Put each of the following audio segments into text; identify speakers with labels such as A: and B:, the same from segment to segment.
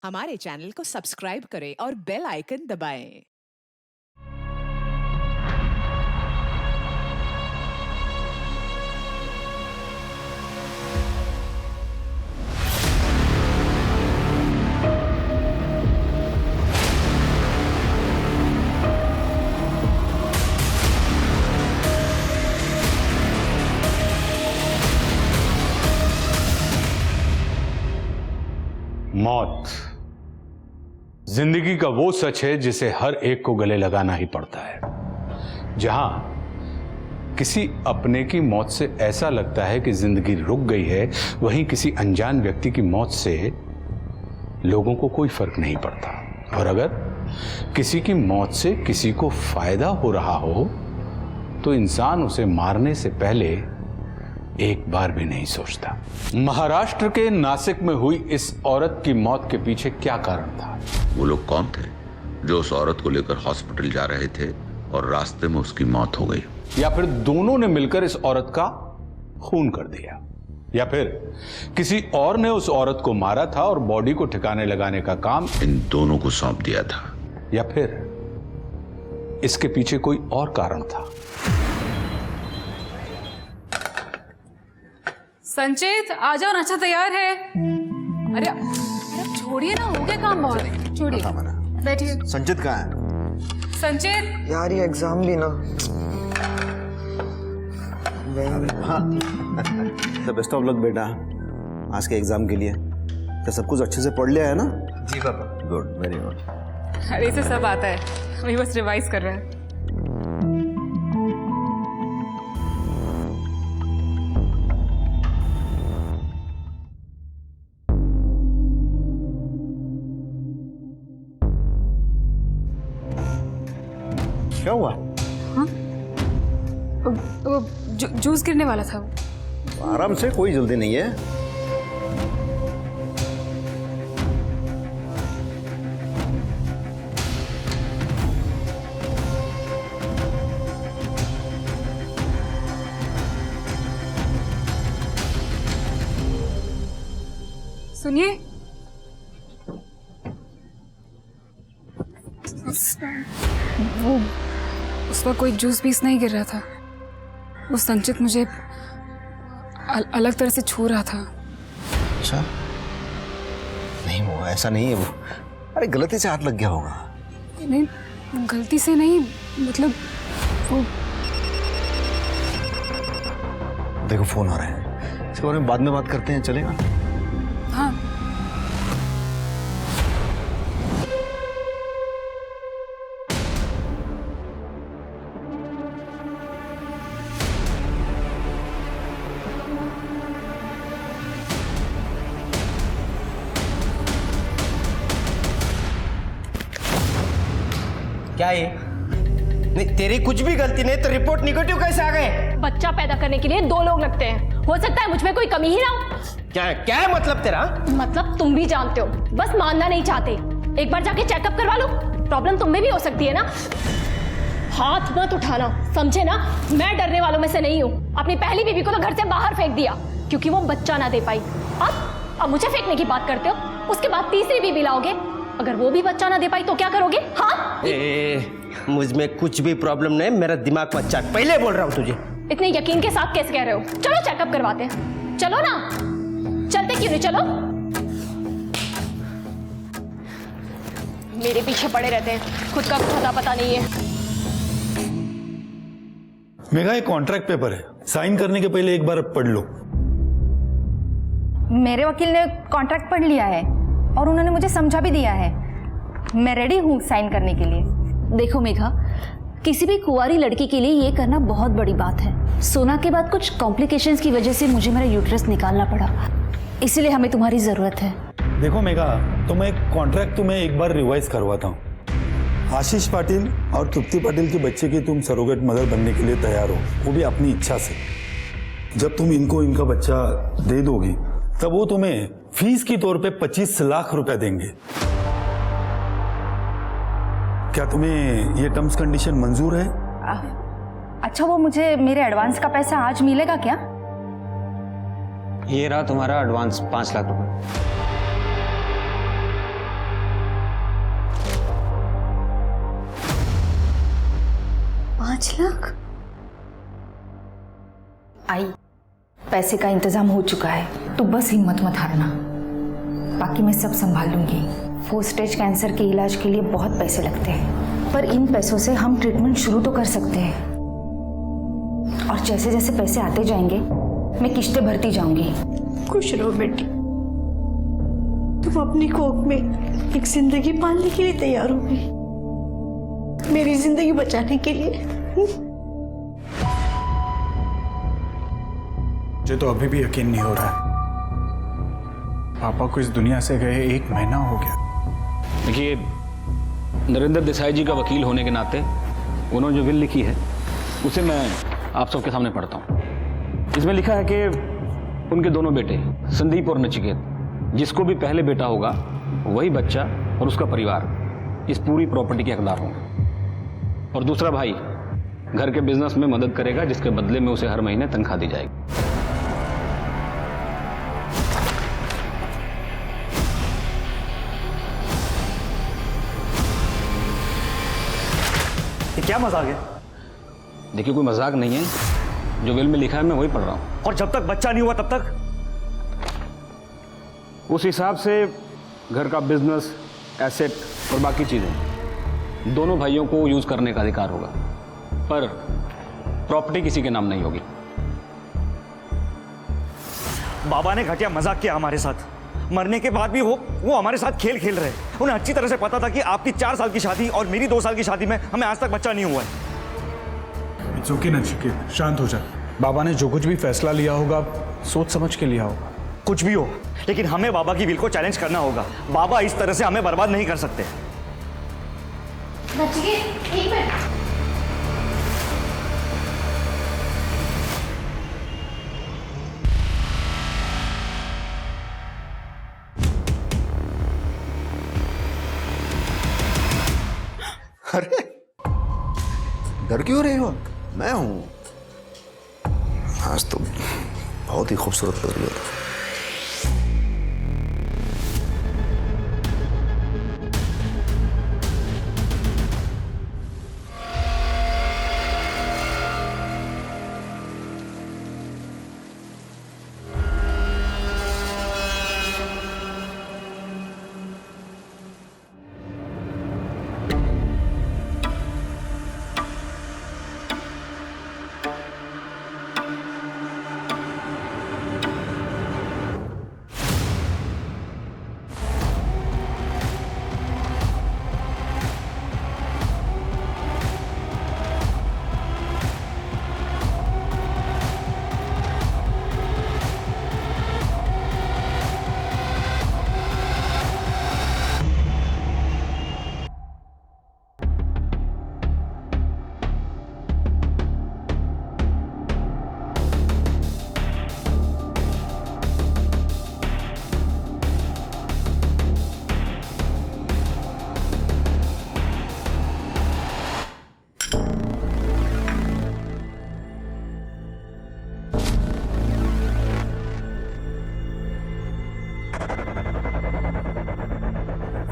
A: हमारे चैनल को सब्सक्राइब करें और बेल आइकन दबाएं।
B: मौत जिंदगी का वो सच है जिसे हर एक को गले लगाना ही पड़ता है। जहां किसी अपने की मौत से ऐसा लगता है कि जिंदगी रुक गई है, वहीं किसी अनजान व्यक्ति की मौत से लोगों को कोई फर्क नहीं पड़ता। और अगर किसी की मौत से किसी को फायदा हो रहा हो तो इंसान उसे मारने से पहले एक बार भी नहीं सोचता। महाराष्ट्र के नासिक में हुई इस औरत की मौत के पीछे क्या कारण था?
C: वो लोग कौन थे जो उस औरत को लेकर हॉस्पिटल जा रहे थे और रास्ते में उसकी मौत हो गई?
B: या फिर दोनों ने मिलकर इस औरत का खून कर दिया? या फिर किसी और ने उस औरत को मारा था और बॉडी को ठिकाने लगाने का काम
C: इन दोनों को सौंप दिया था?
B: या फिर इसके पीछे कोई और कारण था?
D: संचित आ जाओ, नाश्ता तैयार है। अरे अरे छोड़िए ना, हो गया काम बहुत। छोड़िए, बैठिए।
E: संचित कहाँ है?
D: संचित
F: यार ये एग्जाम भी ना।
E: द बेस्ट ऑफ लक बेटा आज के एग्जाम के लिए। तो सब कुछ अच्छे से पढ़ लिया है ना?
F: जी पापा।
E: Good, very good.
D: अरे इसे सब आता है, अभी बस रिवाइज कर रहे हैं।
E: क्या हुआ?
D: हाँ वो जूस गिरने वाला था।
E: आराम से, कोई जल्दी नहीं है।
D: सुनिए, वो उस पर कोई जूस पीस नहीं गिर रहा था। वो संचित मुझे अलग तरह से छू रहा था।
E: अच्छा, नहीं वो ऐसा नहीं है। वो अरे गलती से हाथ लग गया होगा।
D: नहीं गलती से नहीं, मतलब वो।
E: देखो फोन आ रहा है, इसके बारे में बाद में बात करते हैं, चलेगा?
D: हाँ
F: क्या ये? नहीं तेरी कुछ भी गलती नहीं तो रिपोर्ट निगेटिव कैसे आ गए?
G: बच्चा पैदा करने के लिए 2 लोग लगते हैं। हो सकता है मुझ में कोई कमी ही ना हो।
F: क्या है मतलब तेरा?
G: मतलब तुम भी जानते हो, बस मानना नहीं चाहते। एक बार जाके चेकअप करवा लो, प्रॉब्लम तुम में भी हो सकती है ना। हाथ मत उठाना, समझे ना? मैं डरने वालों में से नहीं हूँ। अपनी पहली बीबी को तो घर से बाहर फेंक दिया क्योंकि वो बच्चा ना दे पाई। अब मुझे फेंकने की बात करते हो। उसके बाद तीसरी बीबी लाओगे, अगर वो भी बच्चा ना दे पाई तो क्या करोगे? हाँ
F: मुझ में कुछ भी प्रॉब्लम नहीं, मेरा दिमाग मत चाट, पहले बोल रहा हूँ तुझे।
G: इतने यकीन के साथ कैसे कह रहे हो? चलो चेकअप करवाते हैं। चलो ना, चलते क्यों नहीं? चलो। मेरे पीछे पड़े रहते हैं, खुद का पता पता नहीं है।
H: मेघा, एक कॉन्ट्रैक्ट पेपर है, साइन करने के पहले एक बार पढ़ लो।
I: मेरे वकील ने कॉन्ट्रैक्ट पढ़ लिया है और उन्होंने मुझे समझा भी दिया है। मैं रेडी हूँ साइन करने के लिए।
J: देखो मेघा, किसी भी कुंवारी लड़की के लिए ये करना बहुत बड़ी बात है। सोना के बाद कुछ कॉम्प्लिकेशंस की वजह से मुझे मेरा यूट्रस निकालना पड़ा, इसलिए हमें तुम्हारी जरूरत है।
H: देखो मेघा, तो मैं कॉन्ट्रैक्ट तुम्हें एक बार रिवाइज करवाता हूँ। आशीष पाटिल और तृप्ति पाटिल के बच्चे की तुम सरोगेट मदर बनने के लिए तैयार हो, वो भी अपनी इच्छा से। जब तुम इनको इनका बच्चा दे दोगी तब वो तुम्हें फीस के तौर पे 25 लाख रुपए देंगे। क्या तुम्हें ये टर्म्स कंडीशन मंजूर है?
I: अच्छा, वो मुझे मेरे एडवांस का पैसा आज मिलेगा क्या?
K: ये रहा तुम्हारा एडवांस 5 लाख रुपए।
J: 5 लाख? आई, पैसे का इंतजाम हो चुका है, तू बस हिम्मत मत हारना, बाकी मैं सब संभाल लूंगी। 4 स्टेज कैंसर के इलाज के लिए बहुत पैसे लगते हैं, पर इन पैसों से हम ट्रीटमेंट शुरू तो कर सकते हैं, और जैसे जैसे पैसे आते जाएंगे मैं किश्तें भरती जाऊंगी।
K: खुश रहो बेटी, तुम अपनी कोख में एक जिंदगी पालने के लिए तैयार हो गई, मेरी जिंदगी बचाने के लिए।
L: मुझे तो अभी भी यकीन नहीं हो रहा है, पापा को इस दुनिया से गए 1 महीना हो गया।
M: देखिए, नरेंद्र देसाई जी का वकील होने के नाते उन्होंने जो विल लिखी है उसे मैं आप सबके सामने पढ़ता हूँ। इसमें लिखा है कि उनके दोनों बेटे संदीप और नचिकेत, जिसको भी पहले बेटा होगा वही बच्चा और उसका परिवार इस पूरी प्रॉपर्टी के हकदार होंगे, और दूसरा भाई घर के बिजनेस में मदद करेगा, जिसके बदले में उसे हर महीने तनख्वाह दी जाएगी।
F: क्या मजाक है?
M: देखिए, कोई मजाक नहीं है, जो विल में लिखा है मैं वही पढ़ रहा हूँ।
F: और जब तक बच्चा नहीं हुआ तब तक
M: उस हिसाब से घर का बिजनेस, एसेट और बाकी चीजें दोनों भाइयों को यूज करने का अधिकार होगा, पर प्रॉपर्टी किसी के नाम नहीं होगी।
F: बाबा ने घटिया मजाक किया हमारे साथ, मरने के बाद भी वो हमारे साथ खेल खेल रहे। उन्हें अच्छी तरह से पता था कि आपकी 4 साल की शादी और मेरी 2 साल की शादी में हमें आज तक बच्चा नहीं हुआ है।
L: इट्स ओके नचिकेत, शांत हो जा। बाबा ने जो कुछ भी फैसला लिया होगा सोच समझ के लिया होगा।
F: कुछ भी हो, लेकिन हमें बाबा की विल को चैलेंज करना होगा। बाबा इस तरह से हमें बर्बाद नहीं कर सकते।
E: अरे डर क्यों रही हो? मैं हूं। आज तो बहुत ही खूबसूरत लग रही हो।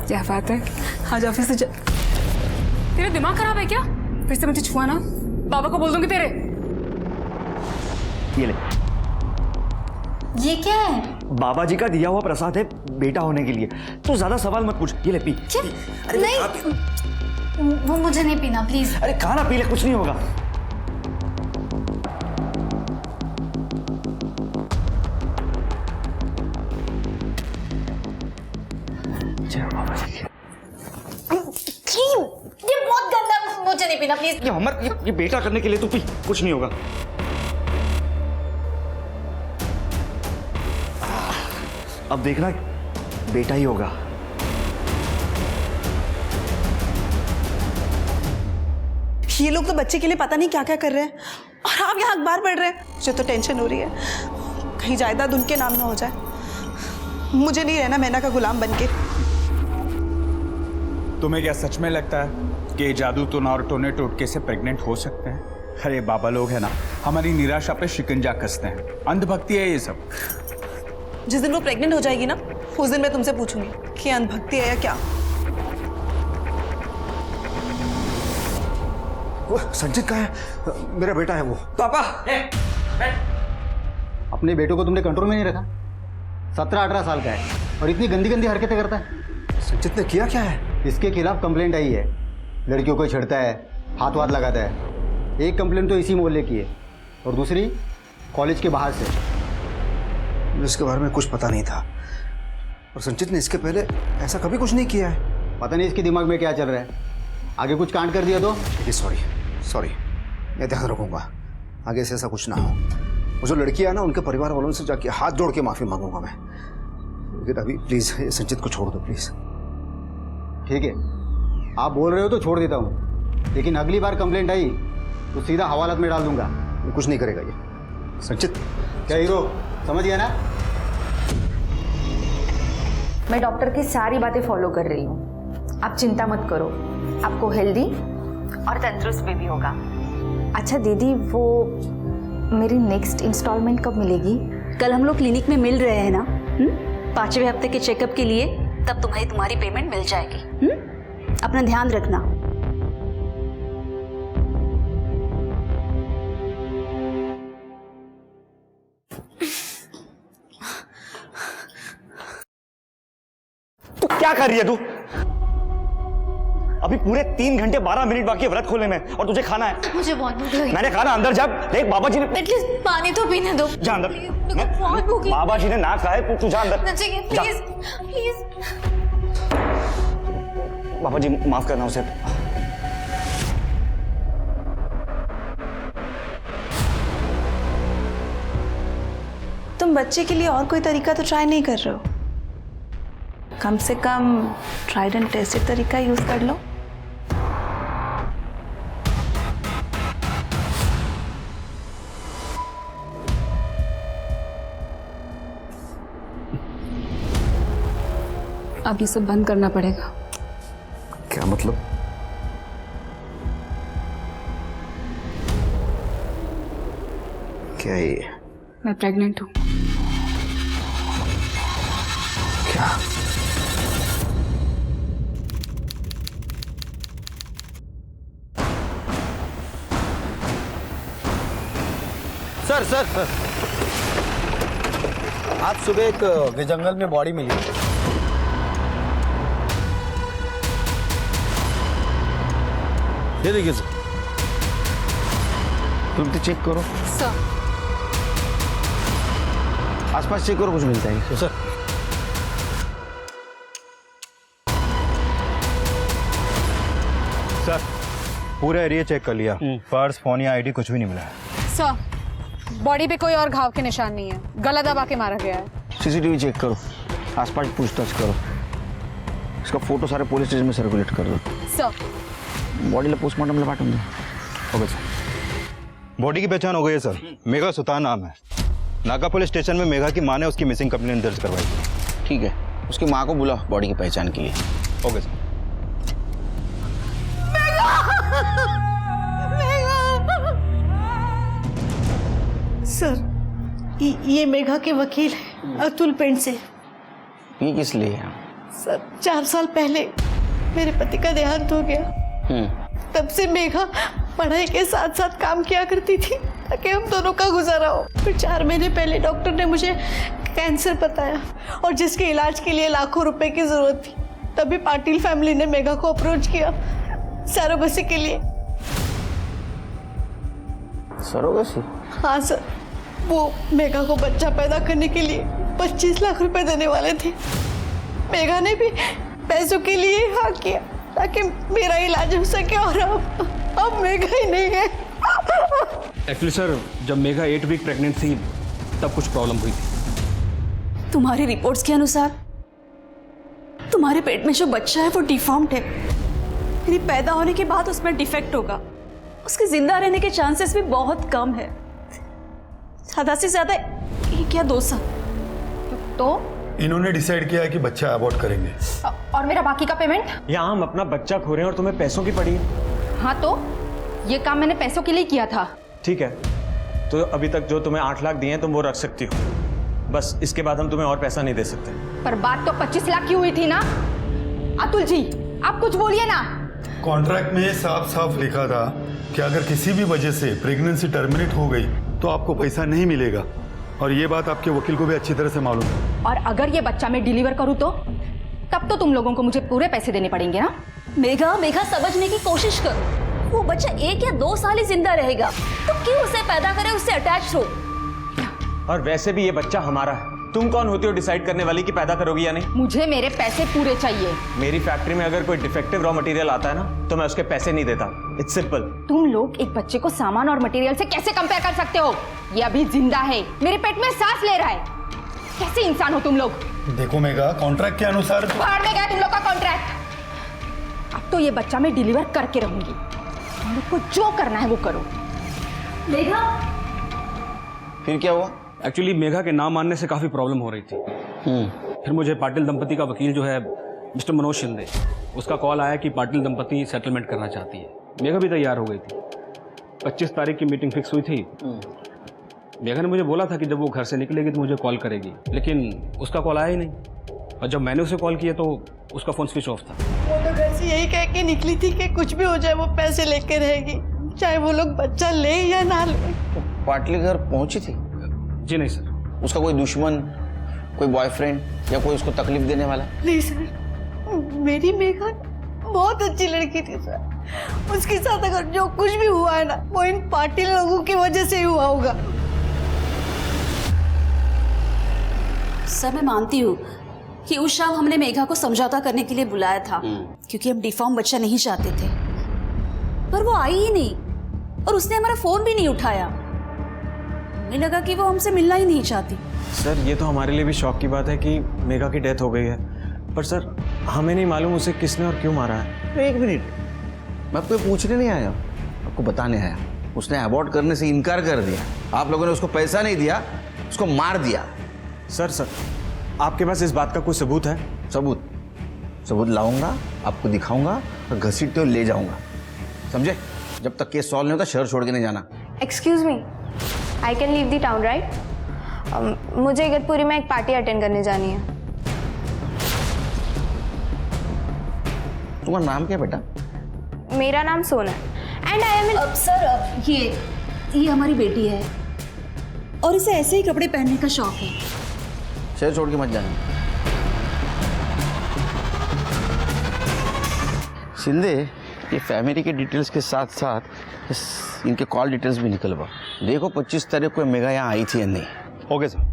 D: क्या बात है, आज ऑफिस से तेरे दिमाग खराब है क्या? फिर से मुझे छुआ ना, बाबा को बोल दूंगी तेरे।
F: ये ले।
I: ये क्या है?
F: बाबा जी का दिया हुआ प्रसाद है बेटा होने के लिए। तू ज्यादा सवाल मत पूछ, ये ले पी।
I: क्या?
F: अरे
I: नहीं, वो मुझे नहीं पीना प्लीज।
F: अरे खाना पी ले, कुछ नहीं होगा।
I: ये बहुत गंदा, मुझे नहीं पीना प्लीज।
F: ये बेटा करने के लिए तू पी, कुछ नहीं होगा। अब देखना बेटा ही होगा।
K: ये लोग तो बच्चे के लिए पता नहीं क्या क्या कर रहे हैं, और आप यहाँ अखबार पढ़ रहे हैं। मुझे तो टेंशन हो रही है, कहीं जायदाद उनके नाम ना हो जाए। मुझे नहीं रहना मैना का गुलाम बनके।
L: तुम्हें क्या सच में लगता है कि जादू टोना और टोने टोटके से प्रेग्नेंट हो सकते हैं? अरे बाबा लोग है ना, हमारी निराशा पे शिकंजा कसते हैं। अंधभक्ति है ये सब।
K: जिस दिन वो प्रेग्नेंट हो जाएगी ना, उस दिन मैं तुमसे पूछूंगी कि अंधभक्ति है या क्या।
E: वो संचित कहाँ है? मेरा बेटा है वो।
F: पापा
N: अपने बेटों को तुमने कंट्रोल में नहीं रखा? 17-18 साल का है और इतनी गंदी गंदी हरकतें करता है।
E: संचित ने किया क्या है?
N: इसके खिलाफ कंप्लेंट आई है। लड़कियों को छेड़ता है, हाथ वाथ लगाता है। एक कंप्लेंट तो इसी मोहल्ले की है और दूसरी कॉलेज के बाहर से।
E: मुझे इसके बारे में कुछ पता नहीं था और संचित ने इसके पहले ऐसा कभी कुछ नहीं किया है।
N: पता नहीं इसके दिमाग में क्या चल रहा है। आगे कुछ कांड कर दिया तो?
E: सॉरी, मैं ध्यान रखूंगा आगे से ऐसा कुछ ना हो। और जो लड़कियां हैं ना, उनके परिवार वालों से जाके हाथ जोड़ के माफ़ी मांगूंगा मैं। लेकिन अभी प्लीज़ संचित को छोड़ दो प्लीज़।
N: ठीक है, आप बोल रहे हो तो छोड़ देता हूँ, लेकिन अगली बार कंप्लेंट आई तो सीधा हवालात में डाल दूंगा।
E: कुछ नहीं करेगा ये संचित।
N: क्या हीरो, समझ गया ना?
J: मैं डॉक्टर की सारी बातें फॉलो कर रही हूँ, आप चिंता मत करो, आपको हेल्दी और तंदुरुस्त बेबी होगा। अच्छा दीदी, वो मेरी नेक्स्ट इंस्टॉलमेंट कब मिलेगी?
O: कल हम लोग क्लिनिक में मिल रहे हैं ना, 5वें हफ्ते के चेकअप के लिए, तब तुम्हारी पेमेंट मिल जाएगी। अपना ध्यान रखना।
F: तू क्या कर रही है? तू अभी पूरे 3 घंटे 12 मिनट बाकी है व्रत खोलने में और तुझे खाना है।
O: मुझे बहुत भूख लगी।
F: मैंने खाना अंदर जब देख बाबा जी ने
O: एटलीस्ट पानी तो पीने दो।
F: जा अंदर।
O: बहुत भूख लगी।
F: बाबा जी ने ना कहा है तू जा अंदर।
O: Please please.
F: बाबा जी माफ करना उसे।
K: तुम बच्चे के लिए और कोई तरीका तो ट्राई नहीं कर रहे हो? कम से कम ट्राइड एंड टेस्टेड तरीका यूज कर लो।
D: अब ये सब बंद करना पड़ेगा।
E: क्या मतलब? क्या ये?
D: मैं प्रेग्नेंट हूँ।
E: क्या?
N: सर आज सुबह एक जंगल में बॉडी मिली।
E: ये देखिए सर, तुम तो चेक करो।
D: सर
E: आसपास चेक करो, कुछ मिलता है सर।
F: सर पूरा एरिया चेक कर लिया, पर्स फोन या आईडी कुछ भी नहीं मिला है।
D: सर बॉडी पे कोई और घाव के निशान नहीं है, गला दबा के मारा गया है।
E: सीसीटीवी चेक करो, आसपास पूछताछ करो, इसका फोटो सारे पुलिस स्टेशन में सर्कुलेट कर दो।
D: सर
E: बॉडीला पोस्टमार्टमला पाठवून दे।
F: Okay sir. बॉडी की पहचान हो गई है सर, मेघा सुतान नाम है। नाका पुलिस स्टेशन में मेघा की मां ने उसकी मिसिंग कंप्लेंट दर्ज करवाई थी।
E: ठीक है, उसकी माँ को बुला बॉडी की पहचान के लिए।
F: Okay sir.
K: सर ये मेघा के वकील है अतुल पेंट से।
E: ये किस लिए है?
K: सर 4 साल पहले मेरे पति का देहांत हो गया। तब से मेघा पढ़ाई के साथ साथ काम किया करती थी ताकि हम दोनों का गुजारा हो। फिर 4 महीने पहले डॉक्टर ने मुझे कैंसर बताया और जिसके इलाज के लिए लाखों रुपए की जरूरत थी। तभी पाटिल फैमिली ने मेघा को अप्रोच किया सरोगेसी के लिए।
E: सरोगेसी?
K: हाँ सर, वो मेघा को बच्चा पैदा करने के लिए 25 लाख रुपए देने वाले थे। मेघा ने भी पैसों के लिए हाँ किया ताकि मेरा इलाज हो सके और अब मेघा ही नहीं है।
M: एक्चुअली सर, जब मेघा 8 वीक प्रेग्नेंट थी तब कुछ प्रॉब्लम हुई थी।
O: तुम्हारी रिपोर्ट्स के अनुसार तुम्हारे पेट में जो बच्चा है वो डिफॉर्म्ड है। यानी पैदा होने के बाद उसमें डिफेक्ट होगा, उसके जिंदा रहने के चांसेस भी बहुत कम है, ज्यादा से ज्यादा 1 या 2 साल।
J: तो
H: इन्होंने डिसाइड किया है कि बच्चा अबॉर्ट करेंगे।
J: और मेरा बाकी का पेमेंट?
F: यहाँ हम अपना बच्चा खो रहे हैं और तुम्हें पैसों की पड़ी है।
J: हाँ तो ये काम मैंने पैसों के लिए किया था।
F: ठीक है, तो अभी तक जो तुम्हें 8 लाख दिए हैं तुम वो रख सकती हो, बस इसके बाद हम तुम्हें और पैसा नहीं दे सकते।
J: पर बात तो 25 लाख की हुई थी ना। अतुल जी आप कुछ बोलिए ना।
H: कॉन्ट्रैक्ट में साफ साफ लिखा था कि अगर किसी भी वजह से प्रेगनेंसी टर्मिनेट हो गई तो आपको पैसा नहीं मिलेगा, और ये बात आपके वकील को भी अच्छी तरह से मालूम है।
I: और अगर ये बच्चा मैं डिलीवर करूँ तो तब तो तुम लोगों को मुझे पूरे पैसे देने पड़ेंगे ना।
O: मेघा मेघा समझने की कोशिश करो, वो बच्चा 1 या 2 साल ही जिंदा रहेगा, तो क्यों उसे पैदा करे, उससे अटैच हो।
F: और वैसे भी ये बच्चा हमारा है, तुम कौन होती हो डिसाइड करने वाली कि पैदा करोगी या नहीं?
I: मुझे मेरे पैसे पूरे चाहिए।
F: मेरी फैक्ट्री में अगर कोई डिफेक्टिव रॉ मटेरियल आता है ना तो मैं उसके पैसे नहीं देता। It's simple.
I: तुम लोग एक बच्चे को सामान और मटेरियल से कैसे कंपेयर कर सकते हो? ये अभी जिंदा है, मेरे पेट में सांस ले रहा है। कैसे इंसान हो तुम लोग?
H: देखो मेघा, कॉन्ट्रैक्ट के अनुसार
I: बाहर में गया तुम लोग का कॉन्ट्रैक्ट। अब तो ये बच्चा मैं डिलीवर करके रहूंगी, तुम लोग को जो करना है वो करो।
O: मेघा
F: फिर क्या हुआ?
M: एक्चुअली मेघा के नाम मानने से काफ़ी प्रॉब्लम हो रही थी। फिर मुझे पाटिल दंपति का वकील जो है मिस्टर मनोज शिंदे, उसका कॉल आया कि पाटिल दंपति सेटलमेंट करना चाहती है। मेघा भी तैयार हो गई थी। 25 तारीख की मीटिंग फिक्स हुई थी। मेघा ने मुझे बोला था कि जब वो घर से निकलेगी तो मुझे कॉल करेगी, लेकिन उसका कॉल आया ही नहीं। और जब मैंने उसे कॉल किया तो उसका फ़ोन स्विच ऑफ था।
K: वो तो घर से यही कह के निकली थी कि कुछ भी हो जाए वो पैसे लेके रहेगी, चाहे वो लोग बच्चा ले या ना ले।
F: पाटली घर पहुंची थी?
M: जी नहीं सर।
F: उसका कोई दुश्मन, कोई बॉयफ्रेंड या कोई उसको तकलीफ देने वाला?
K: नहीं सर, मेरी मेघा बहुत अच्छी लड़की थी सर। उसके साथ अगर जो कुछ भी हुआ है ना वो इन पाटिल लोगों की वजह से ही हुआ होगा।
O: सर मैं मानती हूँ कि उस शाम हमने मेघा को समझौता करने के लिए बुलाया था, क्योंकि हम डिफॉर्म बच्चा नहीं चाहते थे, पर वो आई ही नहीं और उसने हमारा फोन भी नहीं उठाया। हमें लगा कि वो हमसे मिलना ही नहीं चाहती।
F: सर ये तो हमारे लिए भी शौक की बात है कि मेघा की डेथ हो गई है, पर सर हमें नहीं मालूम उसे किसने और क्यों मारा है।
C: एक मिनट, मैं आपको पूछने नहीं आया, आपको बताने आया। उसने अबॉर्ट करने से इनकार कर दिया, आप लोगों ने उसको पैसा नहीं दिया, उसको मार दिया।
F: सर आपके पास इस बात का कोई सबूत है?
C: सबूत लाऊंगा, आपको दिखाऊंगा और घसीटते हुए ले जाऊंगा, समझे? जब तक केस सॉल्व नहीं होता शहर छोड़ के नहीं जाना।
J: Excuse me, I can leave the town right? मुझे इगतपुरी में एक पार्टी अटेंड करने जानी है।
C: तुम्हारा नाम क्या बेटा?
J: मेरा नाम सोना है एंड आई एम
O: अब सर ये हमारी बेटी है और इसे ऐसे ही कपड़े पहनने का शौक है।
C: शहर छोड़ के मत जाना। शिंदे, ये फैमिली के डिटेल्स के साथ साथ इनके कॉल डिटेल्स भी निकलवा। देखो 25 तारीख को मेघा यहाँ आई थी या नहीं।
F: Okay sir.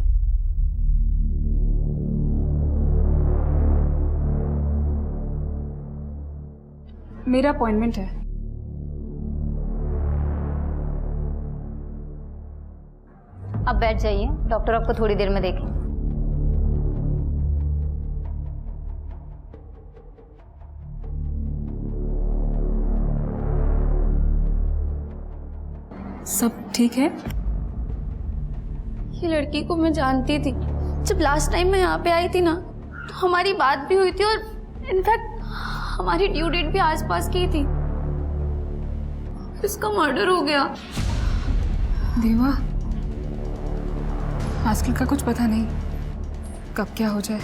D: मेरा अपॉइंटमेंट है।
J: अब बैठ जाइए, डॉक्टर आपको थोड़ी देर में देखें।
D: सब ठीक है?
O: ये लड़की को मैं जानती थी। जब लास्ट टाइम मैं यहाँ पे आई थी ना तो हमारी बात भी हुई थी और इनफैक्ट हमारी ड्यू डेट भी आसपास की थी। इसका मर्डर हो गया।
D: देवा, आजकल का कुछ पता नहीं कब क्या हो जाए।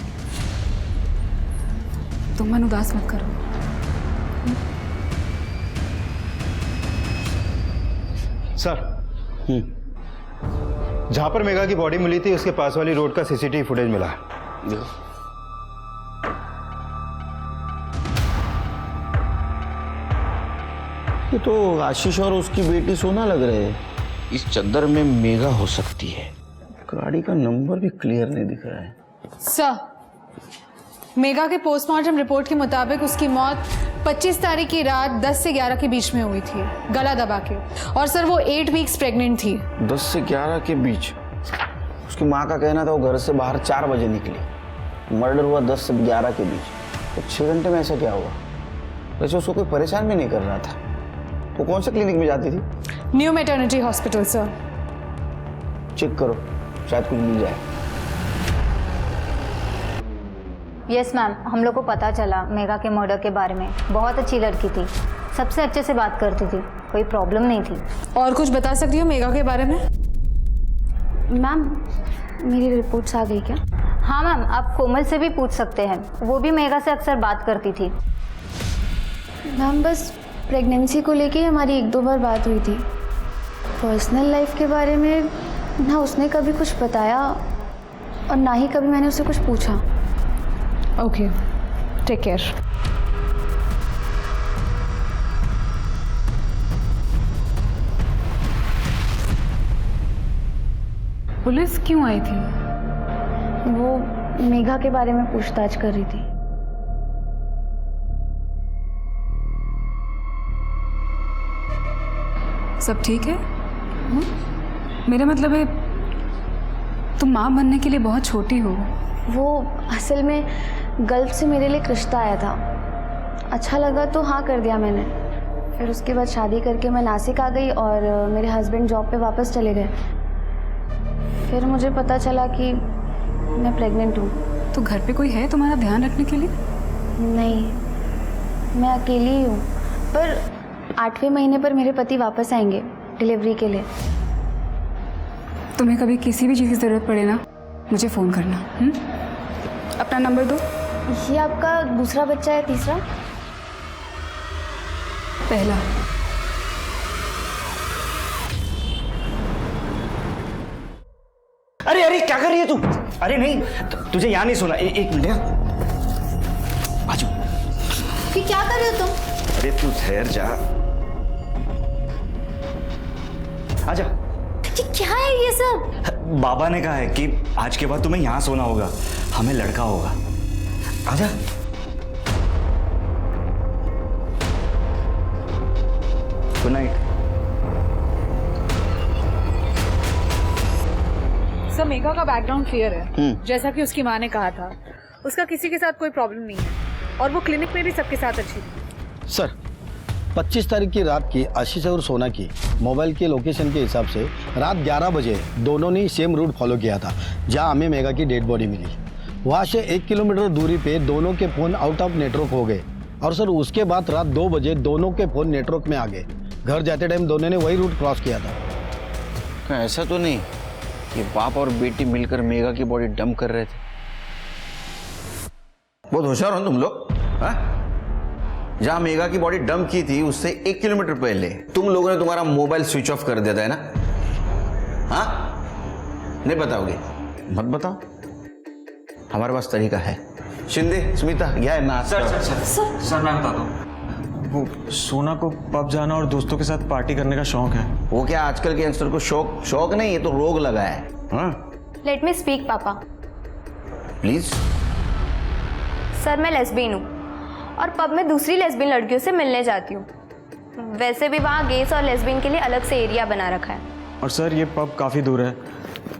D: तुम मन उदास मत करो।
N: सर, जहां पर मेघा की बॉडी मिली थी उसके पास वाली रोड का सीसीटीवी फुटेज मिला है।
C: ये तो आशीष और उसकी बेटी सोना लग रहे हैं। इस चद्दर में मेघा हो सकती है। गाड़ी का नंबर भी क्लियर नहीं दिख रहा है।
K: सर, मेघा के पोस्टमार्टम रिपोर्ट के मुताबिक उसकी मौत 25 तारीख की रात 10 से 11 के बीच में हुई थी, गला दबा के। और सर वो 8 वीक्स प्रेग्नेंट थी।
C: 10 से 11 के बीच? उसकी माँ का कहना था वो घर से बाहर 4 बजे निकली, मर्डर हुआ 10 से 11 के बीच। तो 6 घंटे में ऐसा क्या हुआ? वैसे उसको कोई परेशान भी नहीं कर रहा था। वो कौन से क्लिनिक में जाती थी?
K: New maternity hospital sir.
C: Check करो, शायद कुछ मिल जाए।
J: यस मैम, हम लोग को पता चला मेघा के मर्डर के बारे में। बहुत अच्छी लड़की थी, सबसे अच्छे से बात करती थी, कोई प्रॉब्लम नहीं थी।
K: और कुछ बता सकती हो मेघा के बारे में?
J: मैम, मेरी रिपोर्ट्स आ गई क्या? हाँ मैम, आप कोमल से भी पूछ सकते हैं, वो भी मेघा से अक्सर बात करती थी।
O: मैम बस
J: प्रेगनेंसी को लेके हमारी 1-2 बार बात हुई थी। पर्सनल लाइफ के बारे में ना उसने कभी कुछ बताया और ना ही कभी मैंने उससे कुछ पूछा।
A: Okay, take care.
D: पुलिस क्यों आई थी?
J: वो मेघा के बारे में पूछताछ कर रही थी।
D: सब ठीक है? मेरा मतलब है तुम माँ बनने के लिए बहुत छोटी हो।
J: वो असल में गल्फ से मेरे लिए एक रिश्ता आया था, अच्छा लगा तो हाँ कर दिया मैंने। फिर उसके बाद शादी करके मैं नासिक आ गई और मेरे हस्बैंड जॉब पे वापस चले गए। फिर मुझे पता चला कि मैं प्रेग्नेंट हूँ।
D: तो घर पे कोई है तुम्हारा ध्यान रखने के लिए?
J: नहीं, मैं अकेली ही हूँ, पर 8वें महीने पर मेरे पति वापस आएंगे डिलीवरी के लिए।
D: तुम्हें कभी किसी भी चीज़ की ज़रूरत पड़े ना, मुझे फ़ोन करना। अपना नंबर दो।
J: ये आपका दूसरा बच्चा है? तीसरा?
D: पहला।
F: अरे अरे क्या कर रही है तू? अरे नहीं, तुझे यहाँ नहीं सुना। एक मिनट आजू।
K: कि क्या कर रहे हो तुम?
F: अरे तू ठहर जा, आजा।
K: क्या है ये सब?
F: बाबा ने कहा है कि आज के बाद तुम्हें यहाँ सोना होगा, हमें लड़का होगा। आजा। Good night.
A: सर, मेघा का बैकग्राउंड क्लियर है, जैसा कि उसकी माँ ने कहा था। उसका किसी के साथ कोई प्रॉब्लम नहीं है और वो क्लिनिक में भी सबके साथ अच्छी थी।
C: सर, 25 तारीख की रात की आशीष और सोना की मोबाइल के लोकेशन के हिसाब से रात 11 बजे दोनों ने सेम रूट फॉलो किया था जहां हमें मेघा की डेड बॉडी मिली। वहां से 1 किलोमीटर दूरी पे दोनों के फ़ोन आउट ऑफ नेटवर्क हो गए और सर उसके बाद रात 2 बजे दोनों के फ़ोन नेटवर्क में आ गए। घर जाते टाइम दोनों ने वही रूट क्रॉस किया था।
P: ऐसा तो नहीं कि बाप और बेटी मिलकर मेघा की बॉडी डंप कर रहे थे?
C: बहुत होशियार हो तुम लोग।
P: जहां मेघा की बॉडी डंप की थी उससे 1 किलोमीटर पहले तुम लोगों ने तुम्हारा मोबाइल स्विच ऑफ कर दिया था, है ना? हाँ, नहीं बताओगे? मत बताओ, हमारे पास तरीका है। शिंदे, स्मिता, क्या है ना?
F: सर मैं बताता हूँ। वो सोना को पब जाना और दोस्तों के साथ पार्टी करने का शौक है।
P: वो क्या आजकल के यंगस्टर को शौक नहीं, ये तो रोग लगा है। हाँ?
J: लेट मी स्पीक पापा।
P: प्लीज।
J: सर, मैं लेस्बियन हूँ और पब में दूसरी लेस्बियन लड़कियों से मिलने जाती हूँ। वैसे भी वहाँ गेस और लेस्बियन के लिए अलग से एरिया बना रखा है।
F: और सर ये पब काफ़ी दूर है,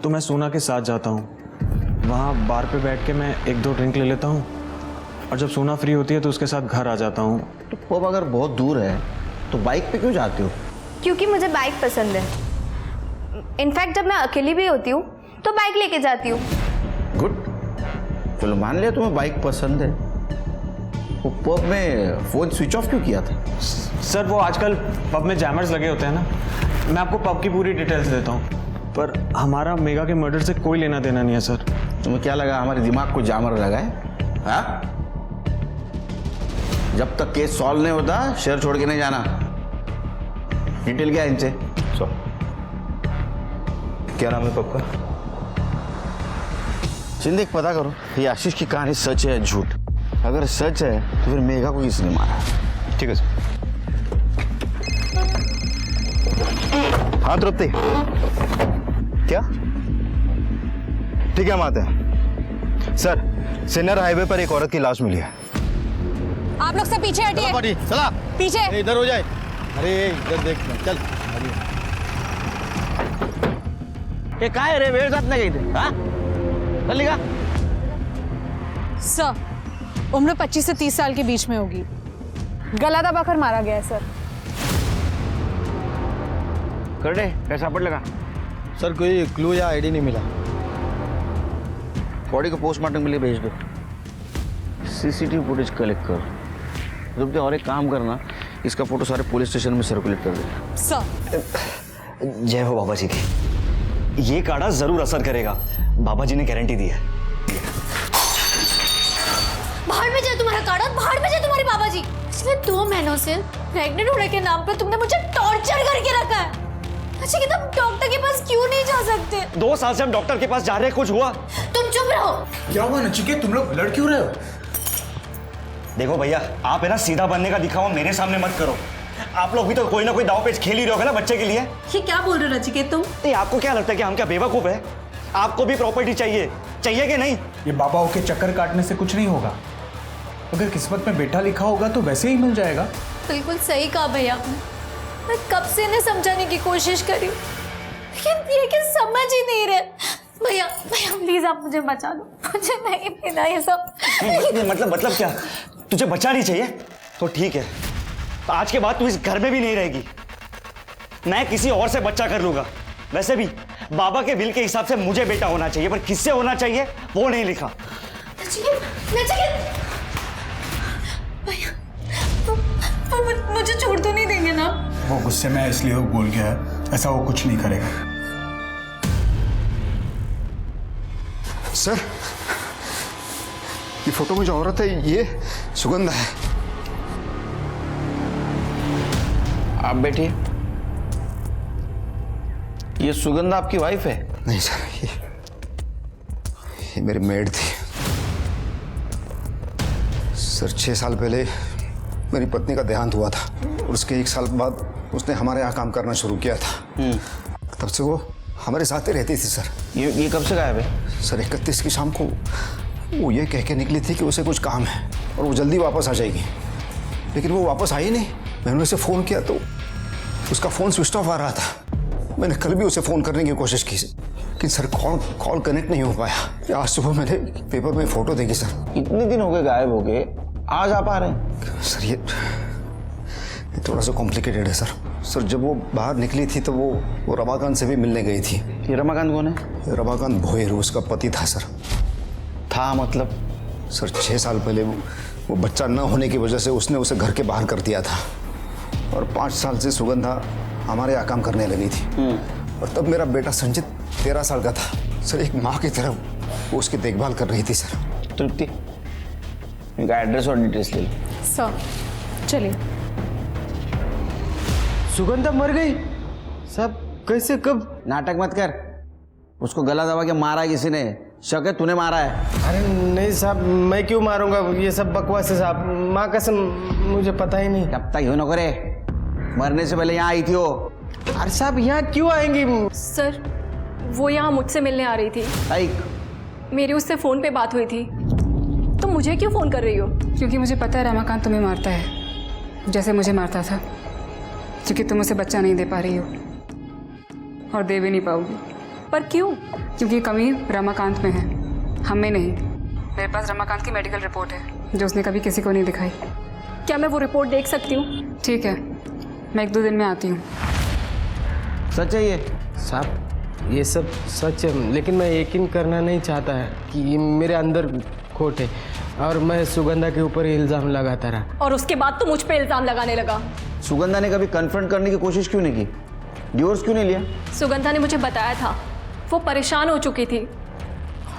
F: तो मैं सोना के साथ जाता हूँ। वहाँ बार पे बैठ के मैं 1-2 ड्रिंक ले लेता हूँ और जब सोना फ्री होती है तो उसके साथ घर आ जाता हूँ।
P: तो पब अगर बहुत दूर है तो बाइक पे क्यों जाते हो?
J: क्योंकि मुझे बाइक पसंद है। इनफैक्ट जब मैं अकेली भी होती हूँ तो बाइक लेके जाती हूँ।
P: गुड, चलो मान लिया तुम्हें बाइक पसंद है। वो पब में फोन स्विच ऑफ क्यों किया था?
F: सर वो आजकल पब में जैमर्स लगे होते हैं ना। मैं आपको पब की पूरी डिटेल्स देता हूँ, पर हमारा मेघा के मर्डर से कोई लेना देना नहीं है सर।
P: तुम्हें क्या लगा हमारे दिमाग को जामर लगा है? हाँ? जब तक केस सॉल्व नहीं होता शहर छोड़ के नहीं जाना। डिटेल क्या है इनसे?
C: क्या नाम है पब का?
P: शिंदे, पता करो ये आशीष की कहानी सच है झूठ। अगर सच है तो फिर मेघा को किसने मारा?
C: ठीक है सर। हाँ तृप्ति, क्या? ठीक है, हम आते हैं। सर, सिन्नर हाईवे पर एक औरत की लाश मिली है।
I: आप लोग सब पीछे हटिए।
C: चला
I: पीछे।
C: इधर हो जाए। अरे इधर देख, चल।
P: ये क्या है रे? मेरे साथ नहीं गई थी? हाँ, चल निकाल।
A: सर, उम्र 25 से 30 साल के बीच में होगी। गला दबाकर मारा गया है सर।
P: कर दे, कैसा पड़ लगा?
C: सर, कोई क्लू या आईडी नहीं मिला।
P: बॉडी को पोस्टमार्टम के लिए भेज दो। सीसीटीवी फुटेज कलेक्ट कर। रुक, और एक काम करना, इसका फोटो सारे पुलिस स्टेशन में सर्कुलेट कर दे।
A: सर,
F: जय हो बाबा जी की। ये काढ़ा जरूर असर करेगा, बाबा जी ने गारंटी दी है।
K: बाहर में जाए तुम्हारा काढ़ा, बाहर में जाए तुम्हारे बाबा जी। पिछले 2 महीनों से प्रेग्नेंट होने के नाम पे तुमने मुझे टॉर्चर करके रखा है। अच्छा कि तुम डॉक्टर के पास क्यों नहीं जा सकते?
F: 2 साल से हम डॉक्टर के पास जा रहे हैं, कुछ हुआ?
K: तुम चुप रहो।
L: क्या हुआ नचिकेत, तुम लोग लड़ क्यों रहे हो?
F: देखो भैया, आप है ना सीधा बनने का दिखावा मेरे सामने मत करो। आप लोग भी तो कोई ना कोई दाव पेच खेल ही रहे हो ना बच्चे के लिए।
O: ये क्या बोल रहे हो नचिकेत तुम?
F: नहीं, आपको क्या लगता है कि हम क्या बेवकूफ है? आपको भी प्रॉपर्टी चाहिए कि नहीं?
L: ये बाबाओं के चक्कर काटने से कुछ नहीं होगा। अगर किस्मत में बेटा लिखा होगा तो वैसे ही मिल जाएगा।
K: बिल्कुल सही कहा भैया आपने। मैं कब से इन्हें समझाने की कोशिश करी, लेकिन ये कि समझ ही नहीं रहे। भैया प्लीज आप मुझे बचा दो, मुझे नहीं पीना ये सब।
F: मतलब क्या? तुझे बच्चा नहीं चाहिए? तो ठीक है, आज के बाद तू इस घर में भी नहीं रहेगी। मैं किसी और से बच्चा कर लूंगा। वैसे भी बाबा के विल के हिसाब से मुझे बेटा होना चाहिए, पर किससे होना चाहिए वो नहीं लिखा।
K: भैया मुझे छोड़ तो नहीं देंगे ना?
L: वो गुस्से में इसलिए वो बोल गया है, ऐसा वो कुछ नहीं करेगा।
E: सर, ये फोटो में जो औरत है ये सुगंधा है।
C: आप बैठिए। ये सुगंधा आपकी वाइफ है?
E: नहीं सर, ये मेरी मेड थी। सर 6 साल पहले मेरी पत्नी का देहांत हुआ था और उसके 1 साल बाद उसने हमारे यहाँ काम करना शुरू किया था। तब से वो हमारे साथ ही रहती थी सर।
C: ये कब से गायब है?
E: सर 31 की शाम को वो ये कह के निकली थी कि उसे कुछ काम है और वो जल्दी वापस आ जाएगी, लेकिन वो वापस आई नहीं। मैंने उसे फ़ोन किया तो उसका फ़ोन स्विच ऑफ आ रहा था। मैंने कल भी उसे फ़ोन करने की कोशिश की, लेकिन सर कॉल कनेक्ट नहीं हो पाया। आज सुबह मैंने पेपर में फ़ोटो देखी सर।
C: इतने दिन हो गए गायब हो गए, आज आप आ रहे हैं?
E: सर ये थोड़ा सा कॉम्प्लिकेटेड है सर। सर जब वो बाहर निकली थी तो वो रमाकांत से भी मिलने गई थी।
C: ये रमाकांत कौन है?
E: रमाकांत भोयर उसका पति था सर।
C: था मतलब?
E: सर 6 साल पहले वो बच्चा न होने की वजह से उसने उसे घर के बाहर कर दिया था और 5 साल से सुगंधा हमारे यहाँ काम करने लगी थी। और तब मेरा बेटा संचित 13 साल का था। सर एक माँ की तरह वो उसकी देखभाल कर रही थी सर।
C: तृप्ति, इनका एड्रेस और डिटेल्स ले लो।
A: सर चलिए।
C: सुगंधा मर गई? सब कैसे, कब? नाटक मत कर। उसको गला दबा के मारा है किसी ने। शक है तूने मारा है?
Q: अरे नहीं साहब, मैं क्यों मारूंगा? ये सब बकवास है साहब, माँ कसम मुझे पता ही नहीं।
C: तब तक क्यों न करे, मरने से पहले यहाँ आई थी वो।
Q: अरे साहब यहाँ क्यों आएंगी?
G: सर वो यहाँ मुझसे मिलने आ रही थी। मेरी उससे फ़ोन पे बात हुई थी। तो मुझे क्यों फ़ोन कर रही हो?
D: क्योंकि मुझे पता है रमाकांत तुम्हें मारता है, जैसे मुझे मारता था। क्योंकि तुम उसे बच्चा नहीं दे पा रही हो और दे भी नहीं पाओगी।
G: पर क्यों?
D: क्योंकि कमी रमाकांत में है, हम में नहीं। मेरे पास रमाकांत की मेडिकल रिपोर्ट है जो उसने कभी किसी को नहीं दिखाई।
G: क्या मैं वो रिपोर्ट देख सकती हूँ?
D: ठीक है, मैं 1-2 दिन में आती हूँ।
C: सच है ये?
Q: साहब ये सब सच है, लेकिन मैं यकीन करना नहीं चाहता है कि ये मेरे अंदर खोट है और मैं सुगंधा के ऊपर इल्ज़ाम लगाता रहा।
G: और उसके बाद तो मुझ पे इल्ज़ाम लगाने लगा।
C: सुगंधा ने कभी कन्फ्रंट करने की कोशिश क्यों नहीं की? डिवोर्स क्यों नहीं लिया?
G: सुगंधा ने मुझे बताया था वो परेशान हो चुकी थी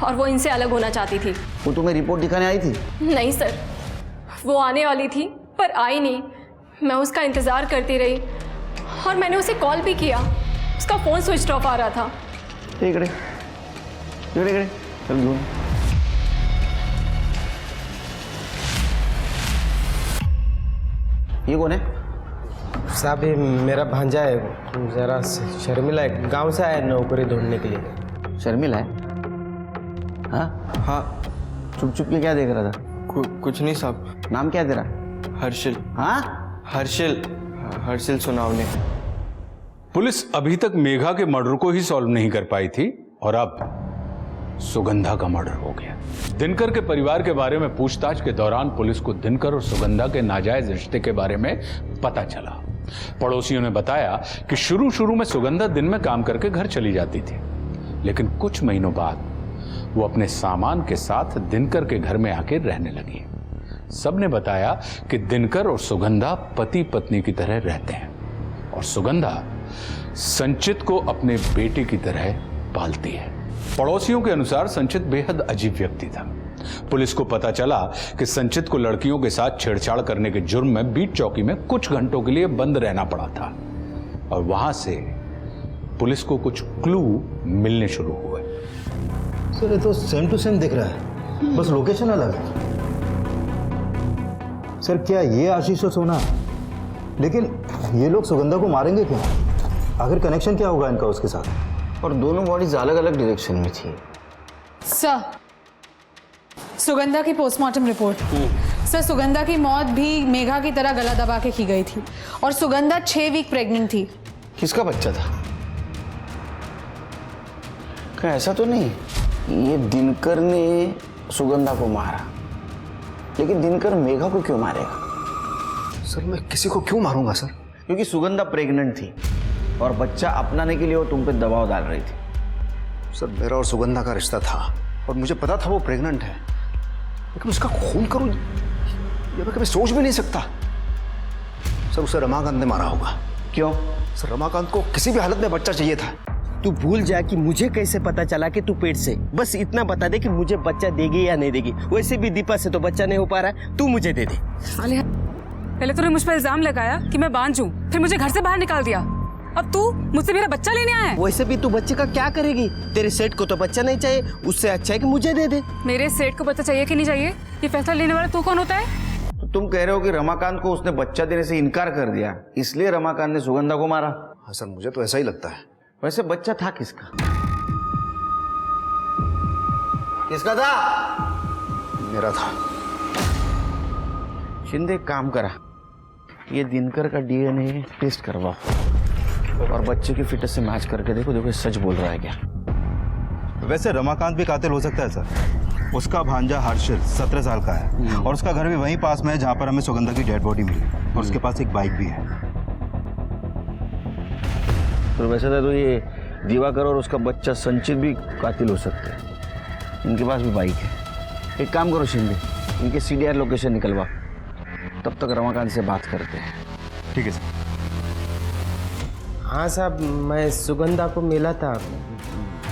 G: और वो इनसे अलग होना चाहती थी।
C: वो तुम्हें रिपोर्ट दिखाने आई थी?
G: नहीं सर, वो आने वाली थी पर आई नहीं। मैं उसका इंतज़ार करती रही और मैंने उसे कॉल भी किया, उसका फ़ोन स्विच ऑफ आ रहा था।
C: ये कौन है?
Q: साहब ये मेरा भांजा है, जरा शर्मिला है, गांव से आया नौकरी ढूंढने के लिए।
C: शर्मिला है? हाँ हाँ। चुप चुप के क्या देख रहा था?
Q: कुछ नहीं साहब।
C: नाम क्या तेरा?
Q: हर्षिल।
C: हाँ
Q: हर्षिल सोनावने।
B: पुलिस अभी तक मेघा के मर्डर को ही सॉल्व नहीं कर पाई थी और अब सुगंधा का मर्डर हो गया। दिनकर के परिवार के बारे में पूछताछ के दौरान पुलिस को दिनकर और सुगंधा के नाजायज रिश्ते के बारे में पता चला। पड़ोसियों ने बताया कि शुरू में सुगंधा दिन में काम करके घर चली जाती थी, लेकिन कुछ महीनों बाद वो अपने सामान के साथ दिनकर के घर में आकर रहने लगी। सबने बताया कि दिनकर और सुगंधा पति पत्नी की तरह रहते हैं और सुगंधा संचित को अपने बेटे की तरह पालती है। पड़ोसियों के अनुसार संचित बेहद अजीब व्यक्ति था। पुलिस को पता चला कि संचित को लड़कियों के साथ छेड़छाड़ करने के जुर्म में बीट चौकी में कुछ घंटों के लिए बंद रहना पड़ा था और वहां से पुलिस को कुछ क्लू मिलने शुरू हुए।
N: सर ये तो सेम टू सेम दिख रहा है, बस लोकेशन अलग है। सर क्या ये आशीष और सोना, लेकिन ये लोग सुगंधा को मारेंगे क्यों? आखिर कनेक्शन क्या होगा इनका उसके साथ?
C: और दोनों बॉडीज अलग अलग डायरेक्शन में थी।
A: सर, सुगंधा की पोस्टमार्टम रिपोर्ट। सर, सुगंधा की मौत भी मेघा की तरह गला दबा के की गई थी और सुगंधा 6 वीक प्रेग्नेंट थी।
C: किसका बच्चा था? क्या ऐसा तो नहीं ये दिनकर ने सुगंधा को मारा, लेकिन दिनकर मेघा को क्यों मारेगा?
E: सर मैं किसी को क्यों मारूंगा सर?
C: क्योंकि सुगंधा प्रेग्नेंट थी और बच्चा अपनाने के लिए वो तुम पे दबाव डाल रही थी।
E: सर मेरा और सुगंधा का रिश्ता था और मुझे पता था वो प्रेग्नेंट है, लेकिन उसका खून करूं ये मैं कभी सोच भी नहीं सकता। सर उसे रमाकांत ने मारा होगा।
C: क्यों?
E: सर रमाकांत को किसी भी हालत में बच्चा चाहिए था।
Q: तू भूल जा कि मुझे कैसे पता चला कि तू पेट से, बस इतना बता दे कि मुझे बच्चा देगी या नहीं देगी। वैसे भी दीपा से तो बच्चा नहीं हो पा रहा, तू मुझे दे दे।
D: आलिया, पहले तूने मुझ पर इल्जाम लगाया कि मैं बांझ हूँ, फिर मुझे घर से बाहर निकाल दिया, अब तू मुझसे मेरा बच्चा लेने आया है।
Q: वैसे भी तू बच्चे का क्या करेगी? तेरे सेठ को तो बच्चा नहीं चाहिए, उससे अच्छा है कि मुझे दे दे।
D: मेरे सेठ को बच्चा चाहिए कि नहीं चाहिए, ये फैसला लेने वाला तू कौन होता है?
C: तो तुम कह रहे हो कि रमाकांत को उसने बच्चा देने से इनकार कर दिया, इसलिए रमाकांत ने सुगंधा को मारा?
E: हाँ सर मुझे तो ऐसा ही लगता है।
C: वैसे बच्चा था किसका? किसका था?
E: मेरा था।
C: शिंदे एक काम करा, ये दिनकर का डीएनए टेस्ट करवाओ और बच्चे की फिटनेस से मैच करके देखो देखो सच बोल रहा है क्या।
N: वैसे रमाकांत भी कातिल हो सकता है सर। उसका भांजा हर्षिल 17 साल का है और उसका घर भी वहीं पास में है जहाँ पर हमें सुगंधा की डेड बॉडी मिली और उसके पास एक बाइक भी है।
C: तो वैसे तो ये दिवाकर और उसका बच्चा संचित भी कातिल हो सकते हैं, इनके पास भी बाइक है। एक काम करो शिंदे, इनके CDR लोकेशन निकलवा, तब तक रमाकांत से बात करते हैं।
N: ठीक है सर।
Q: हाँ साहब, मैं सुगंधा को मिला था,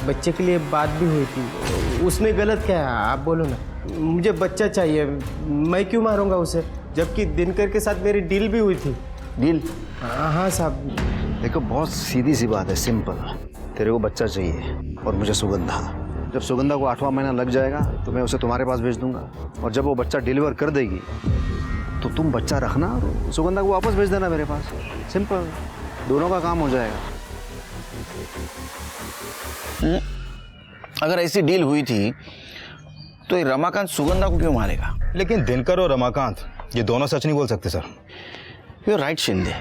Q: बच्चे के लिए बात भी हुई थी। उसमें गलत क्या है आप बोलो ना? मुझे बच्चा चाहिए, मैं क्यों मारूंगा उसे, जबकि दिनकर के साथ मेरी डील भी हुई थी।
C: डील?
Q: हाँ साहब।
E: देखो बहुत सीधी सी बात है, सिंपल। तेरे को बच्चा चाहिए और मुझे सुगंधा। जब सुगंधा को 8वां महीना लग जाएगा तो मैं उसे तुम्हारे पास भेज दूंगा और जब वो बच्चा डिलीवर कर देगी तो तुम बच्चा रखना और सुगंधा को वापस भेज देना मेरे पास। सिंपल, दोनों का काम हो जाएगा।
C: अगर ऐसी डील हुई थी तो ये रमाकांत सुगंधा को क्यों मारेगा?
N: लेकिन दिनकर और रमाकांत ये दोनों सच नहीं बोल सकते सर।
C: यू राइट शिंदे,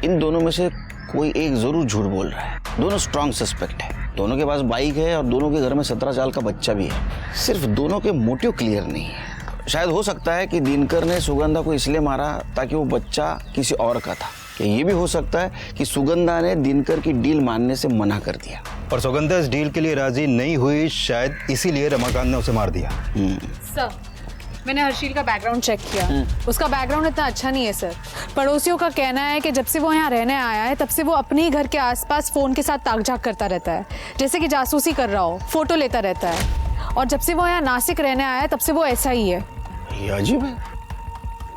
C: इन दोनों में से कोई एक जरूर झूठ बोल रहा है। दोनों स्ट्रॉन्ग सस्पेक्ट है, दोनों के पास बाइक है और दोनों के घर में 17 साल का बच्चा भी है। सिर्फ दोनों के मोटिव क्लियर नहीं है। शायद हो सकता है कि दिनकर ने सुगंधा को इसलिए मारा ताकि वो बच्चा किसी और का था, या ये भी हो सकता है कि सुगंधा ने दिनकर की डील मानने से मना कर दिया
N: और सुगंधा इस डील के लिए राजी नहीं हुई, शायद इसीलिए रमाकांत ने उसे मार दिया।
A: सर, मैंने हर्षिल का बैकग्राउंड चेक किया, उसका बैकग्राउंड इतना अच्छा नहीं है सर। पड़ोसियों का कहना है कि जब से वो यहाँ रहने आया है तब से वो अपने ही घर के आसपास फोन के साथ ताक-झाक करता रहता है, जैसे कि जासूसी कर रहा हो, फोटो लेता रहता है। और जब से वो यहाँ नासिक रहने आया है तब से वो ऐसा ही है।
C: ये अजीब है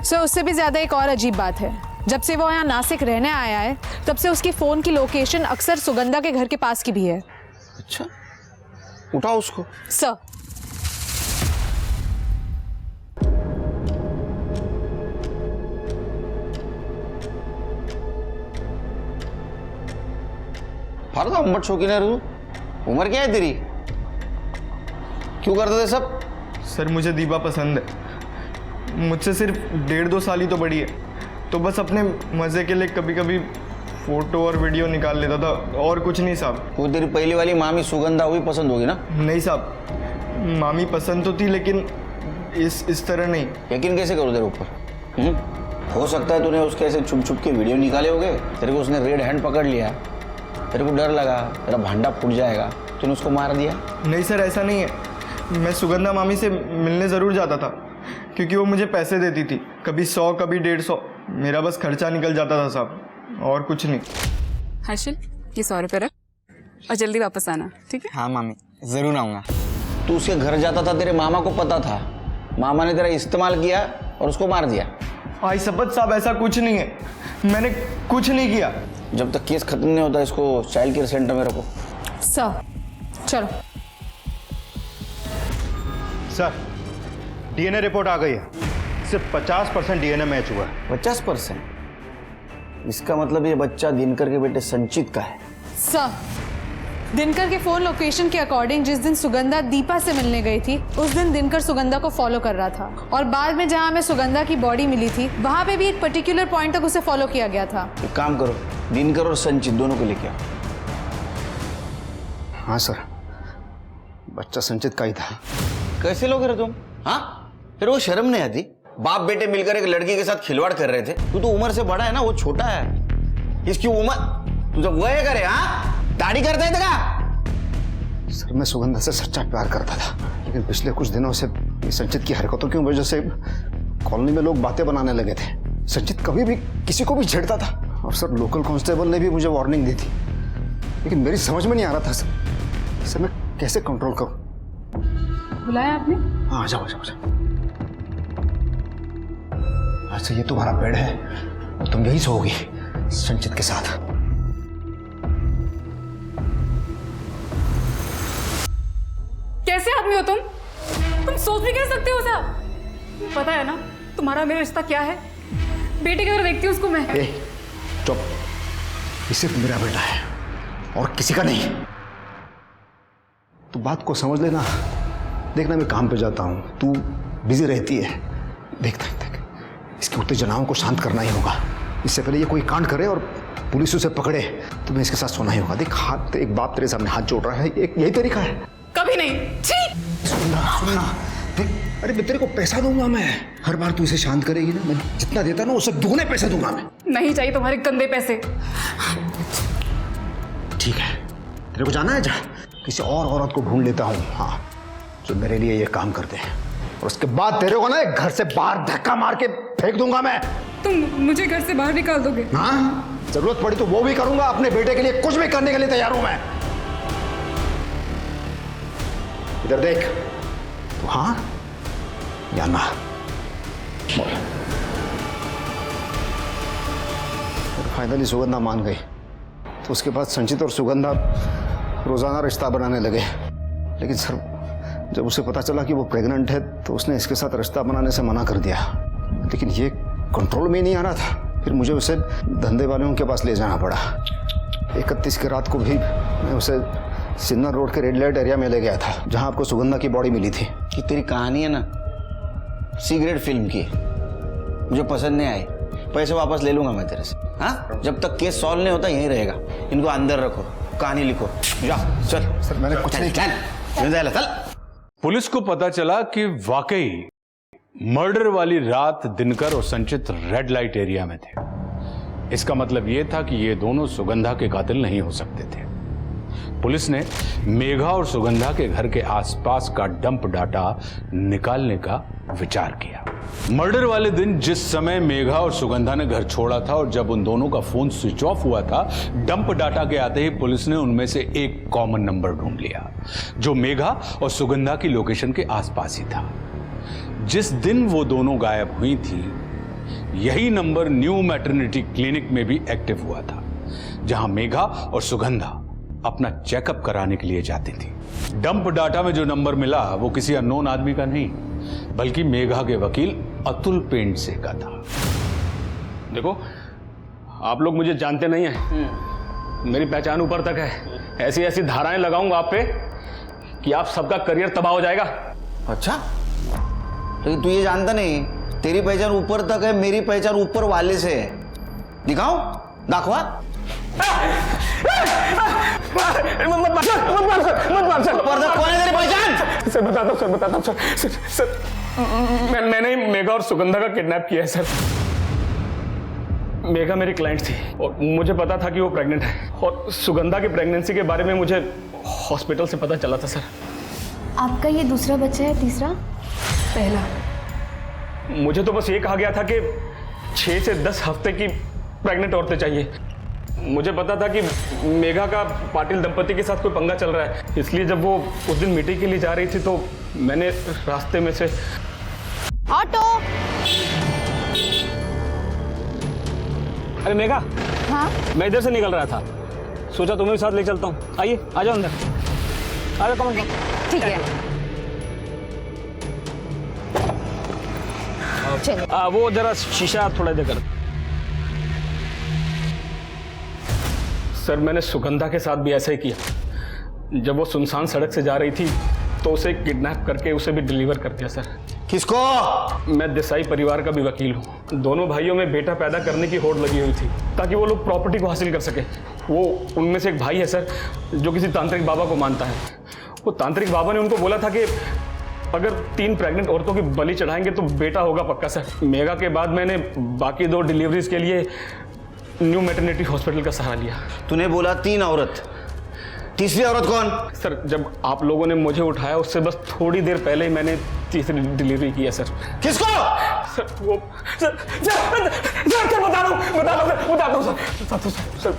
A: सर। उससे भी ज्यादा एक और अजीब बात है, जब से वो यहाँ नासिक रहने आया है तब से उसकी फोन की लोकेशन अक्सर सुगंधा के घर के पास की भी है।
C: अच्छा, उठाओ उसको।
A: सर,
C: फार तो अंबट शौकीन है तू। उम्र क्या है तेरी? क्यों करते थे सब?
R: सर मुझे दीपा पसंद है, मुझसे सिर्फ 1.5-2 साल ही तो बड़ी है, तो बस अपने मज़े के लिए कभी कभी फोटो और वीडियो निकाल लेता था, और कुछ नहीं साहब।
C: वो तेरी पहली वाली मामी सुगंधा हुई पसंद होगी ना?
R: नहीं साहब, मामी पसंद तो थी लेकिन इस तरह नहीं।
C: यकीन कैसे करूँ तेरे ऊपर? हो सकता है तूने उसके ऐसे छुप छुप के वीडियो निकाले होंगे, तेरे को उसने रेड हैंड पकड़ लिया, तेरे को डर लगा तेरा भांडा फूट जाएगा, तूने उसको मार दिया।
R: नहीं सर, ऐसा नहीं है। मैं सुगंधा मामी से मिलने ज़रूर जाता था क्योंकि वो मुझे पैसे देती थी, कभी 100 कभी 150, मेरा बस खर्चा निकल जाता था साहब, और कुछ नहीं।
D: हर्षिल, ये 100 रुपये रख और जल्दी वापस आना, ठीक है?
F: हाँ मामी, ज़रूर आऊँगा।
C: तू उसके घर जाता था, तेरे मामा को पता था, मामा ने तेरा इस्तेमाल किया और उसको मार दिया।
R: भाई शपथ साहब ऐसा कुछ नहीं है, मैंने कुछ नहीं किया।
C: जब तक केस खत्म नहीं होता इसको चाइल्ड केयर सेंटर में रखो।
A: सर चलो।
N: सर डीएनए रिपोर्ट आ गई है, सिर्फ 50% डीएनए मैच हुआ है।
C: 50%? इसका मतलब ये बच्चा दिनकर के बेटे संचित का है।
A: सर दिनकर के फोन लोकेशन के अकॉर्डिंग जिस दिन सुगंधा दीपा से मिलने गई थी उस दिन दिनकर सुगंधा को फॉलो कर रहा था, और बाद में जहां हमें सुगंधा की बॉडी मिली थी वहां पे भी एक पर्टिकुलर पॉइंट तक उसे फॉलो किया गया था।
C: एक काम करो, दिनकर और संचित दोनों को लेके आओ।
E: हाँ सर, बच्चा संचित का ही था।
C: कैसे लोग रहे तुम? हाँ, फिर वो शर्म नहीं आती? बाप बेटे मिलकर एक लड़की के साथ खिलवाड़ कर रहे थे। तू तो उम्र से बड़ा है ना, वो छोटा है। इसकी उम्र तू जब वह करे, हाँ दाढ़ी करता है तेरा?
E: सर मैं सुगंधा से सच्चा प्यार करता था, लेकिन पिछले कुछ दिनों से संचित की हरकतों की वजह से कॉलोनी में लोग बातें बनाने लगे थे। संचित कभी भी किसी को भी छेड़ता था, और सर लोकल कांस्टेबल ने भी मुझे वार्निंग दी थी, लेकिन मेरी समझ में नहीं आ रहा था सर मैं कैसे कंट्रोल करूं।
A: बुलाया आपने?
E: हाँ आ जाओ आ जाओ आ जाओ। अच्छा ये तुम्हारा बेड है और तुम यही सोओगी संचित के साथ।
D: कैसे आदमी हो तुम सोच भी कैसे सकते हो साहब? पता है ना तुम्हारा मेरा रिश्ता क्या है? बेटे की तरह देखती हूँ उसको मैं।
E: चुप, ये सिर्फ मेरा बेटा है और किसी का नहीं। तू बात को समझ लेना। देखना मैं काम पे जाता हूँ, तू बिजी रहती है। देखता है इसकी उत्तेजनाओं को शांत करना ही होगा। इससे पहले ये कोई कांड करे और पुलिस उसे पकड़े तो मैं इसके साथ सोना ही होगा। देख हाथ, एक बाप तेरे सामने हाथ जोड़ रहा है, एक यही तरीका है।
D: कभी नहीं।
E: सुनना देख, अरे मैं तेरे को पैसा दूंगा, मैं हर बार तू इसे शांत करेगी ना, मैं जितना देता ना उससे दुगने पैसे दूंगा मैं।
D: नहीं चाहिए तुम्हारे गंदे पैसे।
E: ठीक है, तेरे को जाना है, जा किसी और औरत को ढूंढ लेता हूँ, हाँ जो मेरे लिए ये काम करते हैं, और उसके बाद तेरे को ना घर से बाहर धक्का मार के फेंक दूंगा मैं।
D: तुम मुझे घर से बाहर निकाल दोगे?
E: हाँ, जरूरत पड़ी तो वो भी करूंगा। अपने बेटे के लिए कुछ भी करने के लिए तैयार हूं मैं। इधर देख, तो हाँ या ना बोल। फाइनली सुगंधा मान गई, तो उसके बाद संचित और सुगंधा रोजाना रिश्ता बनाने लगे। लेकिन सर जब उसे पता चला कि वो प्रेग्नेंट है तो उसने इसके साथ रिश्ता बनाने से मना कर दिया। लेकिन ये कंट्रोल में नहीं आ रहा था, फिर मुझे उसे धंधे वालों के पास ले जाना पड़ा। 31 की रात को भी मैं उसे सिन्नर रोड के रेड लाइट एरिया में ले गया था, जहां आपको सुगंधा की बॉडी मिली थी।
C: कि तेरी कहानी है ना सिगरेट फिल्म की, मुझे पसंद नहीं आई। पैसे वापस ले लूंगा मैं तेरे से। हाँ, जब तक केस सॉल्व नहीं होता यहीं रहेगा। इनको अंदर रखो, कहानी लिखो। जा चल।
E: सर मैंने कुछ नहीं
C: चल।
B: पुलिस को पता चला कि वाकई मर्डर वाली रात दिनकर और संचित रेड लाइट एरिया में थे। इसका मतलब यह था कि ये दोनों सुगंधा के कातिल नहीं हो सकते थे। पुलिस ने मेघा और सुगंधा के घर के आसपास का डंप डाटा निकालने का विचार किया। मर्डर वाले दिन जिस समय मेघा और सुगंधा ने घर छोड़ा था और जब उन दोनों का फोन स्विच ऑफ हुआ था, डंप डाटा के आते ही पुलिस ने उनमें से एक कॉमन नंबर ढूंढ लिया जो मेघा और सुगंधा की लोकेशन के आसपास ही था। जिस दिन वो दोनों गायब हुई थी, यही नंबर न्यू मैटरनिटी क्लिनिक में भी एक्टिव हुआ था, जहां मेघा और सुगंधा अपना चेकअप कराने के लिए जाती थी। डंप डाटा में जो नंबर मिला वो किसी अननोन आदमी का नहीं, बल्कि मेघा के वकील अतुल पेंट से का था।
M: देखो, आप लोग मुझे जानते नहीं हैं, मेरी पहचान ऊपर तक है। ऐसी ऐसी धाराएं लगाऊंगा आप पे कि आप सबका करियर तबाह हो जाएगा।
C: अच्छा, लेकिन तू ये जानता नहीं, तेरी पहचान ऊपर तक है, मेरी पहचान ऊपर वाले से है। दिखाओ, दाखवा।
M: सर बताता हूँ सर मैंने मेघा और सुगंधा का किडनैप किया है सर। मेघा मेरी क्लाइंट थी और मुझे पता था कि वो प्रेग्नेंट है, और सुगंधा की प्रेगनेंसी के बारे में मुझे हॉस्पिटल से पता चला था सर।
J: आपका ये दूसरा बच्चा है? तीसरा?
D: पहला।
M: मुझे तो बस ये कहा गया था कि 6 से 10 हफ्ते की प्रेग्नेंट औरतें चाहिए। मुझे पता था कि मेघा का पाटिल दंपति के साथ कोई पंगा चल रहा है, इसलिए जब वो उस दिन मीटिंग के लिए जा रही थी तो मैंने रास्ते में से।
I: ऑटो।
M: अरे मेघा।
I: हाँ?
M: मैं इधर से निकल रहा था, सोचा तुम्हें भी साथ ले चलता हूँ। आइए, आ जाओ अंदर, आ जाओ। कम
I: ठीक है, चलो।
M: वो जरा शीशा थोड़ा देर कर। सर मैंने सुगंधा के साथ भी ऐसा ही किया। जब वो सुनसान सड़क से जा रही थी तो उसे किडनैप करके उसे भी डिलीवर कर दिया। सर
C: किसको?
M: मैं देसाई परिवार का भी वकील हूँ। दोनों भाइयों में बेटा पैदा करने की होड़ लगी हुई थी ताकि वो लोग प्रॉपर्टी को हासिल कर सके। वो उनमें से एक भाई है सर जो किसी तांत्रिक बाबा को मानता है। वो तांत्रिक बाबा ने उनको बोला था कि अगर 3 प्रेग्नेंट औरतों की बलि चढ़ाएंगे तो बेटा होगा पक्का। सर मेघा के बाद मैंने बाकी 2 डिलीवरीज के लिए न्यू मैटरनिटी हॉस्पिटल का सहारा लिया।
C: तूने बोला 3 औरत, तीसरी औरत कौन?
M: सर जब आप लोगों ने मुझे उठाया उससे बस थोड़ी देर पहले ही मैंने तीसरी डिलीवरी की है सर।
C: किसको?
M: सर वो सर बता दो सर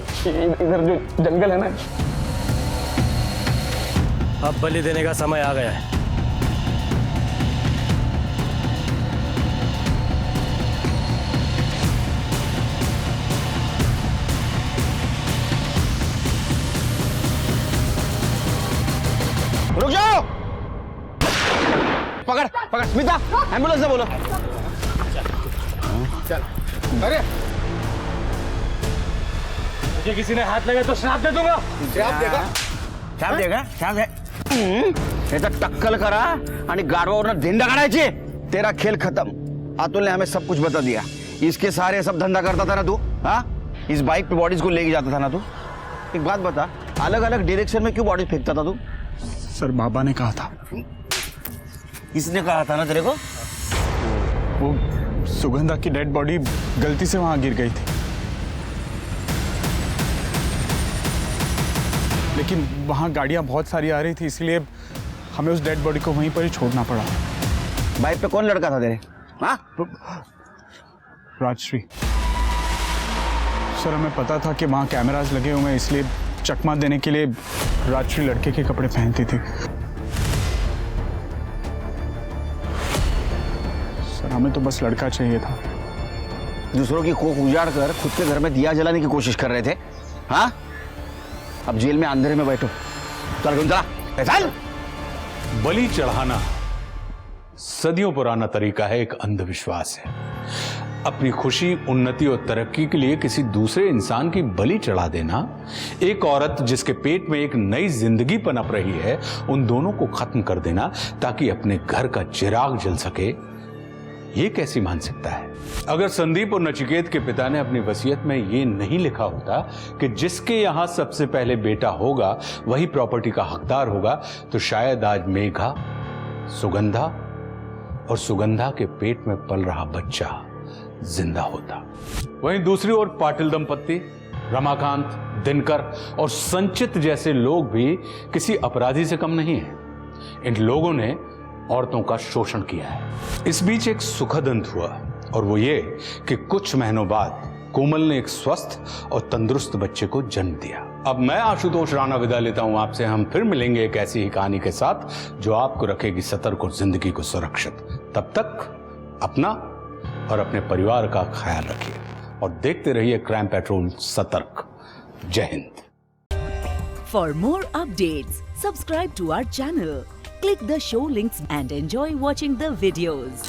M: इधर जो जंगल है ना।
S: अब बलि देने का समय आ गया है।
C: रुक जाओ। पकड़ पकड़ स्मिता, एम्बुलेंस से बोलो।
S: चल। अरे मुझे किसी ने हाथ लगा तो श्राप दे दूंगा।
C: श्राप देगा? श्राप देगा? श्राप दे। याचा टक्कल करा आणि गाडवावरनं धिंडा काढायची। तेरा खेल खत्म। अतुल ने हमें सब कुछ बता दिया। इसके सारे सब धंधा करता था ना तू? हाँ, इस बाइक पे बॉडीज को लेके जाता था ना तू? एक बात बता, अलग अलग डायरेक्शन में क्यों बॉडी फेंकता था तू?
L: सर बाबा ने कहा था।
C: इसने कहा था ना तेरे को?
L: वो सुगंधा की डेड बॉडी गलती से वहां गिर गई थी, लेकिन वहां गाड़ियां बहुत सारी आ रही थी इसलिए हमें उस डेड बॉडी को वहीं पर ही छोड़ना पड़ा।
C: बाइक पे कौन लड़का था तेरे? हाँ?
L: राजश्री। सर हमें पता था कि वहां कैमरास लगे हुए हैं इसलिए चकमा देने के लिए राजश्री लड़के के कपड़े पहनती थी। सर हमें तो बस लड़का चाहिए था।
C: दूसरों की कोख उजाड़ कर खुद के घर में दिया जलाने की कोशिश कर रहे थे। हाँ, अब जेल में अंधेरे में बैठो। चल चल।
B: बलि चढ़ाना सदियों पुराना तरीका है, एक अंधविश्वास है। अपनी खुशी, उन्नति और तरक्की के लिए किसी दूसरे इंसान की बलि चढ़ा देना, एक औरत जिसके पेट में एक नई जिंदगी पनप रही है, उन दोनों को खत्म कर देना ताकि अपने घर का चिराग जल सके, ये कैसी मानसिकता है? अगर संदीप और नचिकेत के पिता ने अपनी वसीयत में ये नहीं लिखा होता कि जिसके यहां सबसे पहले बेटा होगा वही प्रॉपर्टी का हकदार होगा, तो शायद आज मेघा, सुगंधा और सुगंधा के पेट में पल रहा बच्चा जिंदा होता। वहीं दूसरी ओर पाटिल दंपत्ति, रमाकांत, दिनकर और संचित जैसे लोग भी किसी अपराधी से कम नहीं हैं। इन लोगों ने औरतों का शोषण किया है। इस बीच एक सुखद अंत हुआ, और वो ये कि कुछ महीनों बाद कोमल ने एक स्वस्थ और तंदुरुस्त बच्चे को जन्म दिया। अब मैं आशुतोष राणा विदा लेता हूं आपसे। हम फिर मिलेंगे एक ऐसी ही कहानी के साथ जो आपको रखेगी सतर्क और जिंदगी को सुरक्षित। तब तक अपना और अपने परिवार का ख्याल रखिए और देखते रहिए क्राइम पेट्रोल सतर्क। जय Hind.
T: For more updates, subscribe to our channel, click the show links and enjoy watching the videos.